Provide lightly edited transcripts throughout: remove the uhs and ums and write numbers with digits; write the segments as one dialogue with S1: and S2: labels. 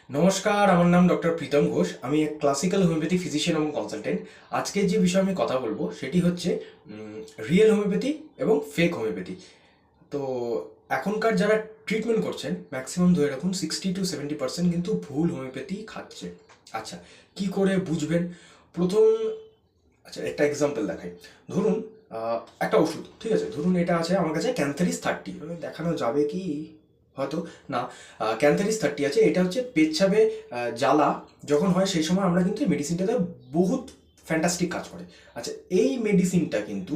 S1: নমস্কার, আমার নাম ডক্টর প্রীতম ঘোষ। আমি এক ক্লাসিক্যাল হোমিওপ্যাথি ফিজিশিয়ান এবং কনসালটেন্ট। আজকে যে বিষয়ে আমি কথা বলবো সেটি হচ্ছে রিয়েল হোমিওপ্যাথি এবং ফেক হোমিওপ্যাথি। তো এখনকার যারা ট্রিটমেন্ট করছেন ম্যাক্সিমাম ধরে রাখুন 60-70% কিন্তু ভুল হোমিওপ্যাথি খাচ্ছে। আচ্ছা, কি করে বুঝবেন? প্রথম, আচ্ছা একটা এক্সাম্পল দেখাই। ধরুন একটা ওষুধ, ঠিক আছে, ধরুন এটা আছে আমার কাছে ক্যান্থারিস 30, দেখানো যাবে কি? হয়তো না। ক্যান্থারিস 30 আছে, এটা হচ্ছে পেচ্ছাবে জ্বালা যখন হয় সেই সময় আমরা কিন্তু এই মেডিসিনটাতে বহুত ফ্যান্টাস্টিক কাজ করে। আচ্ছা, এই মেডিসিনটা কিন্তু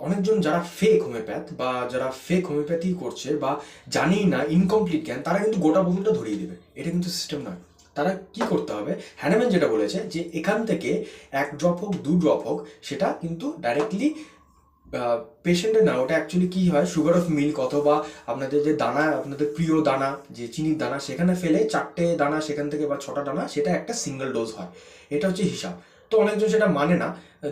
S1: অনেকজন যারা ফেক হোমিওপ্যাথ বা যারা ফেক হোমিওপ্যাথি করছে বা জানেই না, ইনকমপ্লিট জ্ঞান, তারা কিন্তু গোটা বোতলটা ধরিয়ে দেবে। এটা কিন্তু সিস্টেম নয়। তারা কি করতে হবে, হ্যানেম্যান যেটা বলেছে যে এখান থেকে 1 ড্রপ হোক 2 ড্রপ হোক, সেটা কিন্তু ডাইরেক্টলি পেশেন্টের না, ওটা অ্যাকচুয়ালি কী হয়, সুগার অফ মিল্ক অথবা আপনাদের যে দানা, আপনাদের প্রিয় দানা যে চিনির দানা, সেখানে ফেলে 4টে দানা সেখান থেকে বা 6টা দানা, সেটা একটা সিঙ্গেল ডোজ হয়। এটা হচ্ছে হিসাব। তো অনেকজন সেটা মানে না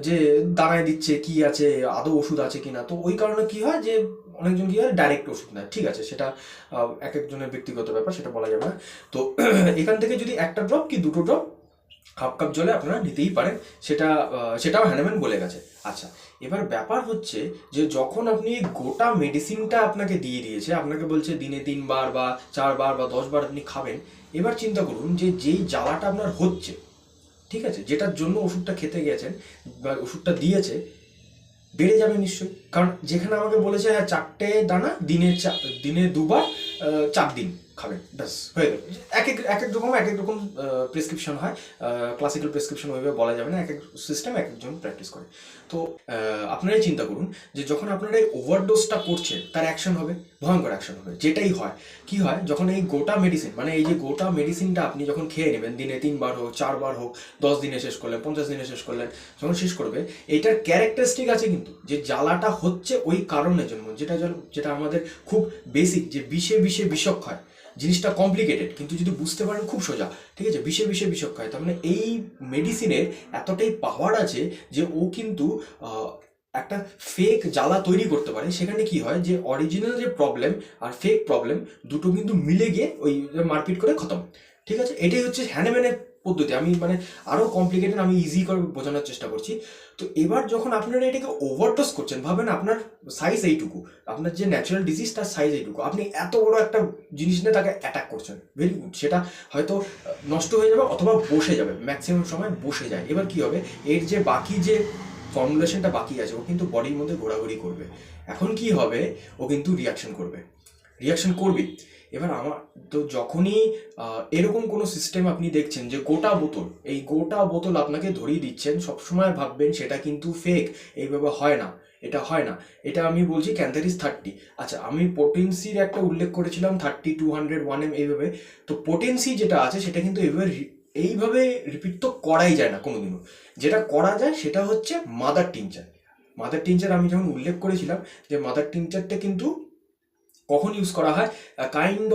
S1: যে দানায় দিচ্ছে কি আছে, আদৌ ওষুধ আছে কিনা। তো ওই কারণে কি হয় যে অনেকজন কি হয়, ডাইরেক্ট ওষুধ নেয়। ঠিক আছে, সেটা এক একজনের ব্যক্তিগত ব্যাপার, সেটা বলা যাবে না। তো এখান থেকে যদি 1টা ড্রপ কি 2টো ড্রপ হাফ কাপ জলে আপনারা নিতেই পারেন, সেটাও হ্যানেম্যান বলে গেছে। আচ্ছা, এবার ব্যাপার হচ্ছে যে যখন আপনি গোটা মেডিসিনটা আপনাকে দিয়ে দিয়েছে, আপনাকে বলছে দিনে 3বার বা 4বার বা 10বার আপনি খাবেন। এবার চিন্তা করুন যে যেই জ্বালাটা আপনার হচ্ছে, ঠিক আছে, যেটার জন্য ওষুধটা খেতে গেছেন বা ওষুধটা দিয়েছে, বেড়ে যাবে নিশ্চয়ই। কারণ যেখানে আমাকে বলেছে হ্যাঁ 4টে দানা দিনে 2বার 4 দিন খাবেন, ব্যাস হয়ে গেল। এক এক রকম প্রেসক্রিপশন হয়। ক্লাসিক্যাল প্রেসক্রিপশন ওইভাবে বলা যাবে না, এক এক সিস্টেম এক একজন প্র্যাকটিস করে। তো আপনারাই চিন্তা করুন যে যখন আপনারা এই ওভারডোজটা করছেন, তার অ্যাকশন হবে, ভয়ঙ্কর অ্যাকশন হবে। যেটাই হয়, কি হয়, যখন এই গোটা মেডিসিন, মানে এই যে গোটা মেডিসিনটা আপনি যখন খেয়ে নেবেন, দিনে 3বার হোক 4বার হোক, 10 দিনে শেষ করলেন, 50 দিনে শেষ করলেন, যখন শেষ করবে, এইটার ক্যারেক্টারিস্টিক আছে কিন্তু যে জ্বালাটা হচ্ছে ওই কারণের জন্য, যেটা আমাদের খুব বেসিক, যে বিষে বিষে বিষক্ষয় জিনিসটা কমপ্লিকেটেড, কিন্তু যদি বুঝতে পারেন খুব সোজা। ঠিক আছে, বিষে বিষে বিষক্ষয়, তার মানে এই মেডিসিনের এতটাই পাওয়ার আছে যে ও কিন্তু একটা ফেক জ্বালা তৈরি করতে পারে। সেখানে কি হয় যে অরিজিনাল যে প্রবলেম আর ফেক প্রবলেম দুটো কিন্তু মিলে গিয়ে ওই মারপিট করে খতম। ঠিক আছে, এটাই হচ্ছে হ্যানেম্যানের পদ্ধতি। আমি মানে আরও কমপ্লিকেটেড, আমি ইজি করে বোঝানোর চেষ্টা করছি। তো এবার যখন আপনারা এটাকে ওভারডোজ করছেন, ভাবেন আপনার সাইজ এইটুকু, আপনার যে ন্যাচারাল ডিজিজ তার সাইজ এইটুকু, আপনি এত বড় একটা জিনিস নিয়ে তাকে অ্যাটাক করছেন, ভেরি গুড, সেটা হয়তো নষ্ট হয়ে যাবে অথবা বসে যাবে, ম্যাক্সিমাম সময় বসে যায়। এবার কি হবে, এর যে বাকি যে ফর্মুলেশনটা বাকি আছে, ও কিন্তু বডির মধ্যে ঘোরাঘুরি করবে। এখন কি হবে, ও কিন্তু রিয়াকশন করবে। এবার আমার তো যখনই এরকম কোনো সিস্টেম আপনি দেখছেন যে এই গোটা বোতল আপনাকে ধরিয়ে দিচ্ছেন, সবসময় ভাববেন সেটা কিন্তু ফেক। এইভাবে হয় না, এটা হয় না। এটা আমি বলছি ক্যান্থারিস 30। আচ্ছা, আমি পোটেন্সির একটা উল্লেখ করেছিলাম 30, 200, 1M এইভাবে। তো পোটেন্সি যেটা আছে সেটা কিন্তু এইভাবে রিপিট তো করাই যায় না কোনোদিনও। যেটা করা যায় সেটা হচ্ছে মাদার টিনচার আমি যখন উল্লেখ করেছিলাম যে মাদার টিনচারটা কিন্তু কখন ইউজ করা হয়, কাইন্ড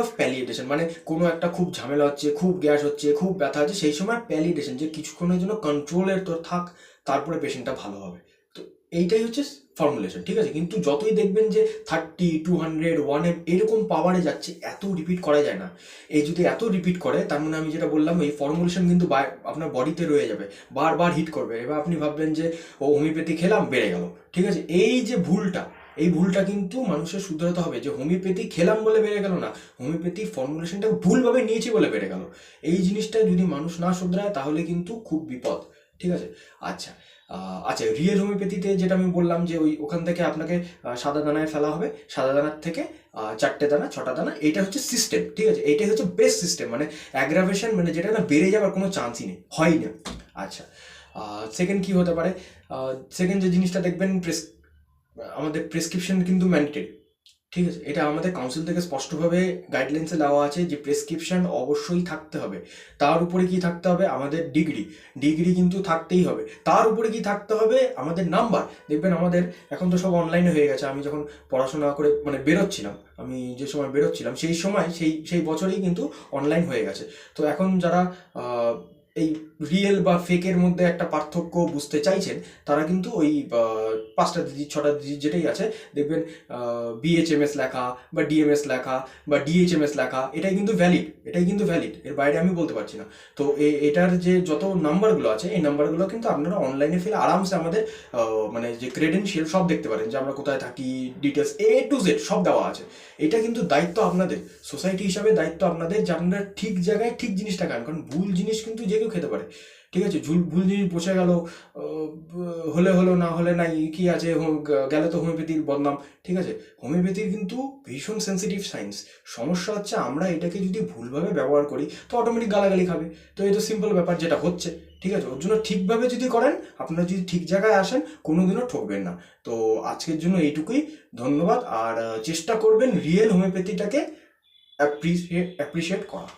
S1: অফ প্যালিয়েটেশন, মানে কোনো একটা খুব ঝামেলা হচ্ছে, খুব গ্যাস হচ্ছে, খুব ব্যথা হচ্ছে, সেই সময় প্যালিয়েটেশন, যে কিছুক্ষণের জন্য কন্ট্রোলের তোর থাক, তারপরে পেশেন্টটা ভালো হবে। তো এইটাই হচ্ছে ফর্মুলেশন। ঠিক আছে, কিন্তু যতই দেখবেন যে 30, 200, 1M এরকম পাওয়ারে যাচ্ছে, এত রিপিট করা যায় না। এই যদি এত রিপিট করে, তার মানে আমি যেটা বললাম, এই ফর্মুলেশন কিন্তু আপনার বডিতে রয়ে যাবে, বারবার হিট করবে। এবার আপনি ভাববেন যে ও হোমিওপ্যাথি খেলাম বেড়ে গেল। ঠিক আছে, এই ভুলটা কিন্তু মানুষের শুধরাতে হবে, যে হোমিওপ্যাথি খেলাম বলে বেড়ে গেল না, হোমিওপ্যাথি ফর্মুলেশনটা ভুলভাবে নিয়েছি বলে বেড়ে গেল। এই জিনিসটা যদি মানুষ না শুধরায় তাহলে কিন্তু খুব বিপদ। ঠিক আছে। আচ্ছা, আচ্ছা, রিয়েল হোমিওপ্যাথিতে যেটা আমি বললাম যে ওখান থেকে আপনাকে সাদা দানায় ফেলা হবে, সাদা দানার থেকে 4টে দানা 6টা দানা, এইটা হচ্ছে সিস্টেম। ঠিক আছে, এইটাই হচ্ছে বেস্ট সিস্টেম, মানে অ্যাগ্রাভেশন, মানে যেটা না বেড়ে যাওয়ার কোনো চান্সই নেই, হয় না। আচ্ছা, সেকেন্ড কি হতে পারে, সেকেন্ড যে জিনিসটা দেখবেন, আমাদের প্রেসক্রিপশন কিন্তু ম্যান্ডেটরি। ঠিক আছে, এটা আমাদের কাউন্সিল থেকে স্পষ্টভাবে গাইডলাইন্সে দেওয়া আছে যে প্রেসক্রিপশন অবশ্যই থাকতে হবে। তার উপরে কি থাকতে হবে, আমাদের ডিগ্রি কিন্তু থাকতেই হবে। তার উপরে কি থাকতে হবে, আমাদের নাম্বার। দেখবেন আমাদের এখন তো সব অনলাইনে হয়ে গেছে। আমি যখন পড়াশোনা করে মানে বেরোচ্ছিলাম, আমি যে সময় বেরোচ্ছিলাম সেই সময় সেই বছরেই কিন্তু অনলাইন হয়ে গেছে। তো এখন যারা এই রিয়েল বা ফেকের মধ্যে একটা পার্থক্য বুঝতে চাইছেন, তারা কিন্তু ওই 5টা ডিজিট 6টা ডিজিট যেটাই আছে দেখবেন, বিএইচএমএস লেখা বা ডিএমএস লেখা বা ডিএইচএমএস লেখা, এটাই কিন্তু ভ্যালিড, এর বাইরে আমি বলতে পারছি না। তো এটার যে যত নাম্বারগুলো আছে, এই নাম্বারগুলো কিন্তু আপনারা অনলাইনে ফেলে আরামসে আমাদের মানে যে ক্রেডেনশিয়াল সব দেখতে পারেন, যে আমরা কোথায় থাকি, ডিটেলস A to Z সব দেওয়া আছে। এটা কিন্তু দায়িত্ব আপনাদের, সোসাইটি হিসাবে দায়িত্ব আপনাদের, যে আপনারা ঠিক জায়গায় ঠিক জিনিসটা খান, কারণ ভুল জিনিস কিন্তু যে কেউ খেতে পারে। ঠিক আছে, ভুল জিনিস বসে গেল, হলে হলো না হলে নাই, কি আছে, গেলে তো হোমিওপ্যাথির বদনাম। ঠিক আছে, হোমিওপ্যাথির কিন্তু ভীষণ সেন্সিটিভ সায়েন্স। সমস্যা হচ্ছে আমরা এটাকে যদি ভুলভাবে ব্যবহার করি তো অটোমেটিক গালাগালি খাবে। তো এই তো সিম্পল ব্যাপার যেটা হচ্ছে। ঠিক আছে, ওর জন্য ঠিকভাবে যদি করেন, আপনারা যদি ঠিক জায়গায় আসেন, কোনোদিনও ঠকবেন না। তো আজকের জন্য এইটুকুই, ধন্যবাদ। আর চেষ্টা করবেন রিয়েল হোমিওপ্যাথিটাকে অ্যাপ্রিসিয়েট করা।